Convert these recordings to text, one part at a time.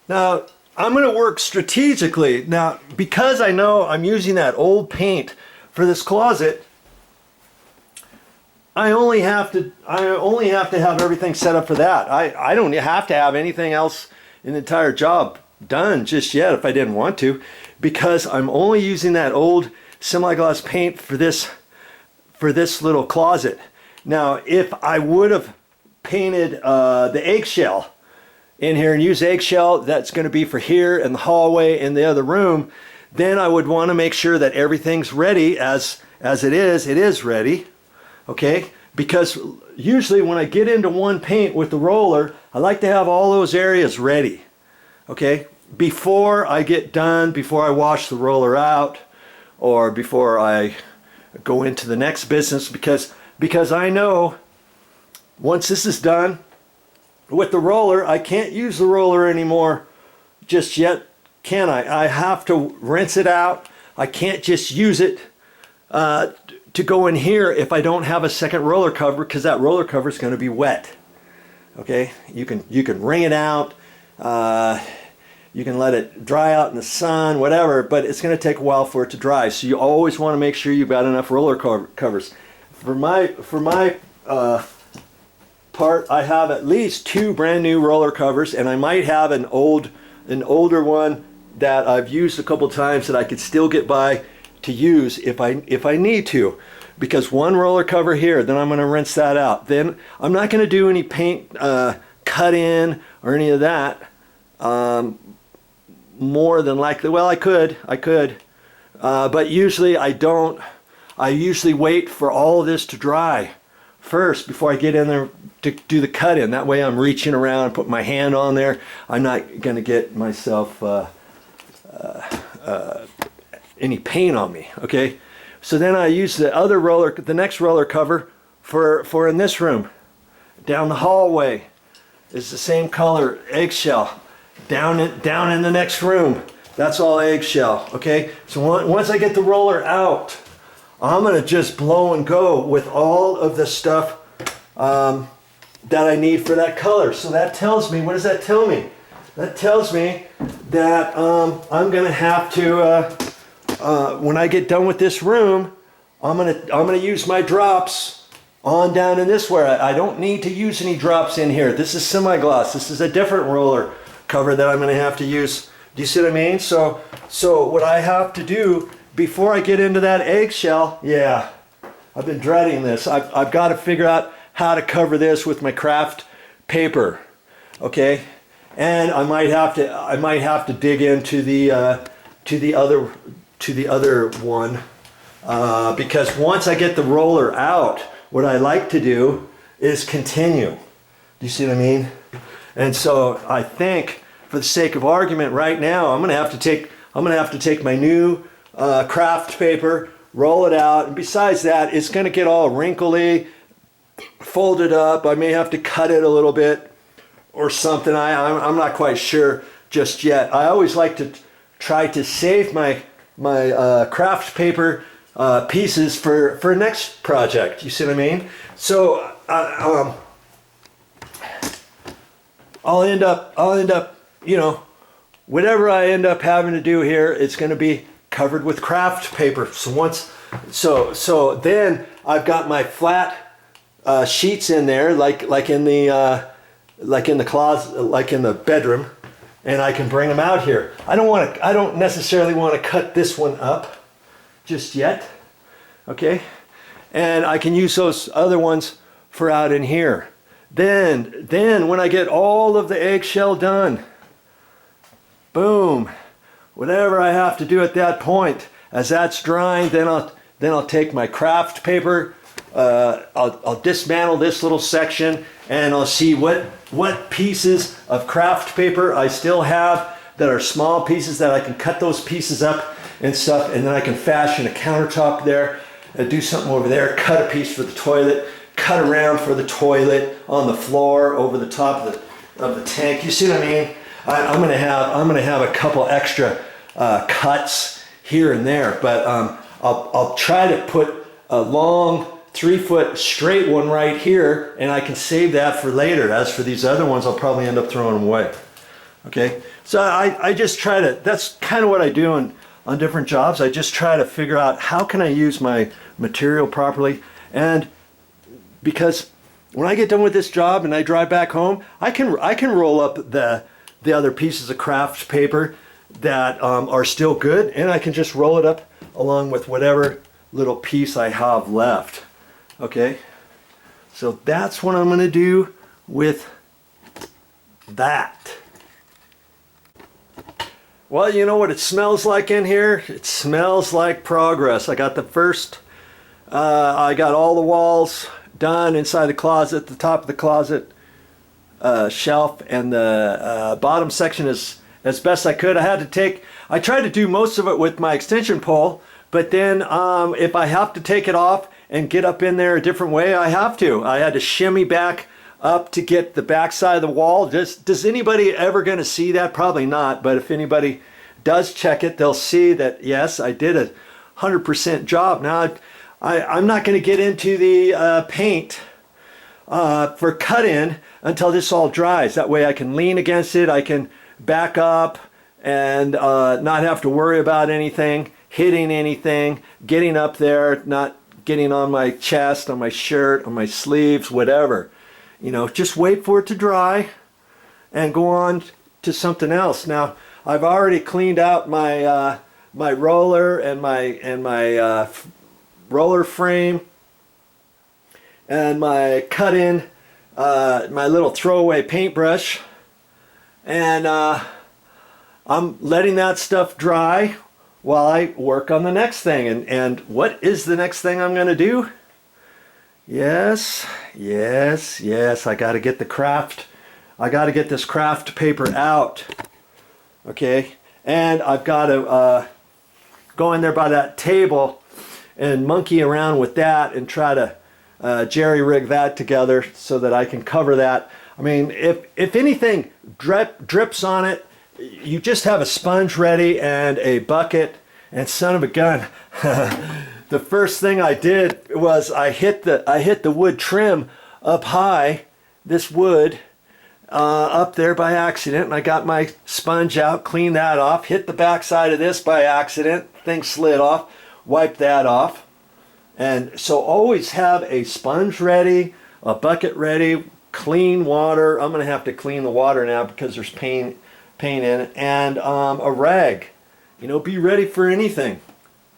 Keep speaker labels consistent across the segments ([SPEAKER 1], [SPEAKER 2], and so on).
[SPEAKER 1] Now, I'm going to work strategically. Now, because I know I'm using that old paint for this closet, I only have to have everything set up for that. I don't have to have anything else in the entire job done just yet if I didn't want to, because I'm only using that old semi-gloss paint for this little closet. Now, if I would have painted the eggshell in here and use eggshell, that's going to be for here and the hallway and the other room, then I would want to make sure that everything's ready as it is ready. Okay, because usually when I get into one paint with the roller, I like to have all those areas ready, okay, before I get done, before I wash the roller out, or before I go into the next business, because I know once this is done with the roller, I can't use the roller anymore just yet, can I? I have to rinse it out. I can't just use it to go in here if I don't have a second roller cover, because that roller cover is going to be wet. Okay, you can wring it out, you can let it dry out in the sun, whatever, but it's going to take a while for it to dry. So you always want to make sure you've got enough roller covers. For my part, I have at least 2 brand new roller covers, and I might have an older one that I've used a couple times that I could still get by to use if I need to, because one roller cover here, then I'm going to rinse that out. Then I'm not going to do any paint cut in or any of that. More than likely, well, I could, but usually I don't. I usually wait for all of this to dry first before I get in there to do the cut in. That way I'm reaching around and put my hand on there. I'm not going to get myself any paint on me, okay? So then I use the next roller cover for in this room. Down the hallway is the same color, eggshell. Down in the next room, that's all eggshell, okay? So once I get the roller out, I'm gonna just blow and go with all of the stuff that I need for that color. So that tells me, what does that tell me? That tells me that I'm gonna have to, when I get done with this room, I'm gonna use my drops on down in this where I don't need to use any drops in here. This is semi-gloss. This is a different roller cover that I'm gonna have to use. Do you see what I mean? So what I have to do before I get into that eggshell, yeah, I've been dreading this. I've got to figure out how to cover this with my craft paper, okay? And I might have to dig into the other one because once I get the roller out, what I like to do is continue. Do you see what I mean? And so I think, for the sake of argument, right now I'm gonna have to take my new craft paper, roll it out, and besides that, it's gonna get all wrinkly, folded up. I may have to cut it a little bit or something. I'm not quite sure just yet. I always like to try to save my craft paper pieces for next project. You see what I mean? So I'll end up, you know, whatever I end up having to do here, it's going to be covered with craft paper. So then I've got my flat sheets in there, like in the closet, like in the bedroom, and I can bring them out here. I don't necessarily want to cut this one up just yet, okay? And I can use those other ones for out in here. Then when I get all of the eggshell done, boom, whatever I have to do at that point, as that's drying, then I'll take my craft paper, I'll dismantle this little section, and I'll see what pieces of craft paper I still have that are small pieces that I can cut those pieces up and stuff, and then I can fashion a countertop there, do something over there, cut a piece for the toilet, cut around for the toilet on the floor over the top of the tank. You see what I mean? I'm gonna have a couple extra cuts here and there, but I'll try to put a long 3-foot straight one right here, and I can save that for later. As for these other ones, I'll probably end up throwing them away. Okay, so I just try to, that's kind of what I do on different jobs. I just try to figure out how can I use my material properly. And because when I get done with this job and I drive back home, I can roll up the other pieces of craft paper that are still good, and I can just roll it up along with whatever little piece I have left. Okay, so that's what I'm going to do with that. Well, you know what it smells like in here? It smells like progress. I got the first, I got all the walls done inside the closet, the top of the closet shelf, and the bottom section is as best I could. I tried to do most of it with my extension pole, but then if I have to take it off and get up in there a different way, I have to. I had to shimmy back up to get the back side of the wall. Does anybody ever going to see that? Probably not, but if anybody does check it, they'll see that yes, I did a 100% job. Now I'm not going to get into the paint for cut-in until this all dries. That way I can lean against it, I can back up and not have to worry about anything, hitting anything, getting up there, not getting on my chest, on my shirt, on my sleeves, whatever. You know, just wait for it to dry and go on to something else. Now, I've already cleaned out my my roller and my roller frame and my cut-in, my little throwaway paintbrush, and I'm letting that stuff dry while I work on the next thing. And what is the next thing I'm going to do? Yes, I got to get the craft. I got to get this craft paper out. Okay, and I've got to go in there by that table and monkey around with that and try to jerry rig that together so that I can cover that. I mean, if anything drips on it, you just have a sponge ready and a bucket, and son of a gun. The first thing I did was I hit the wood trim up high, this wood up there by accident, and I got my sponge out, cleaned that off, hit the back side of this by accident, thing slid off, wiped that off. And so always have a sponge ready, a bucket ready, clean water. I'm going to have to clean the water now because there's paint in it, and a rag. You know, be ready for anything.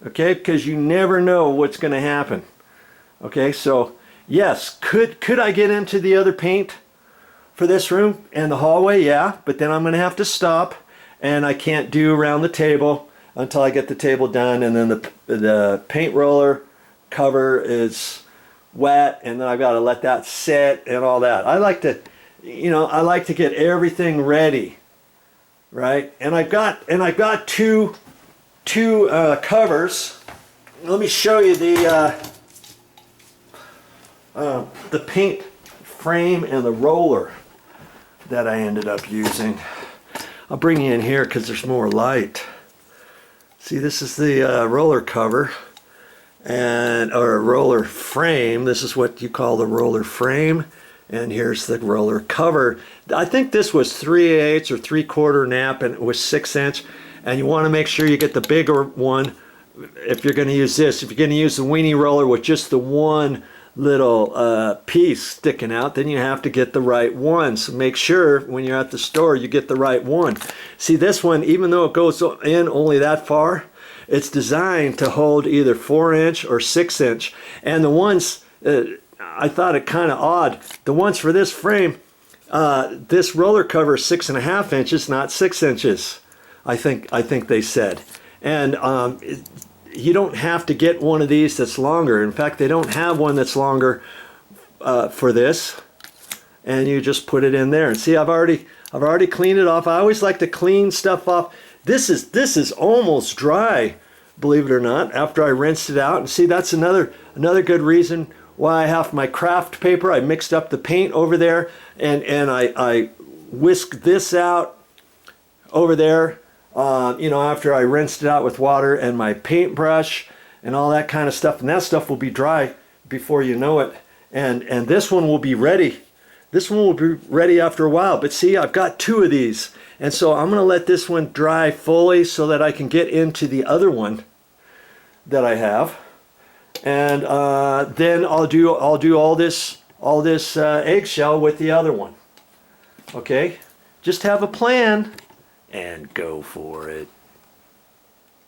[SPEAKER 1] Okay, because you never know what's going to happen. Okay, so yes, could I get into the other paint for this room and the hallway? Yeah, but then I'm going to have to stop, and I can't do around the table until I get the table done, and then the paint roller cover is wet, and then I've got to let that sit and all that. I like to, you know, I like to get everything ready, right? And I've got two covers. Let me show you the paint frame and the roller that I ended up using. I'll bring you in here because there's more light. See, this is the roller cover or roller frame. This is what you call the roller frame, and here's the roller cover. I think this was 3/8 or 3/4 nap, and it was 6-inch. And you want to make sure you get the bigger one if you're going to use this. If you're going to use the weenie roller with just the one little piece sticking out, then you have to get the right one. So make sure when you're at the store you get the right one. See, this one, even though it goes in only that far, it's designed to hold either 4-inch or 6-inch. And the ones, I thought it kind of odd, the ones for this frame, this roller cover is 6.5 inches, not 6 inches. I think they said. And you don't have to get one of these that's longer. In fact, they don't have one that's longer for this. And you just put it in there. And see, I've already cleaned it off. I always like to clean stuff off. This is almost dry, believe it or not, after I rinsed it out. And see, that's another good reason why I have my craft paper. I mixed up the paint over there, and I whisked this out over there. You know, after I rinsed it out with water and my paintbrush and all that kind of stuff, and that stuff will be dry before you know it, and this one will be ready This one will be ready after a while, but see, I've got 2 of these. And so I'm gonna let this one dry fully so that I can get into the other one that I have. And then I'll do all this eggshell with the other one. Okay, just have a plan and go for it.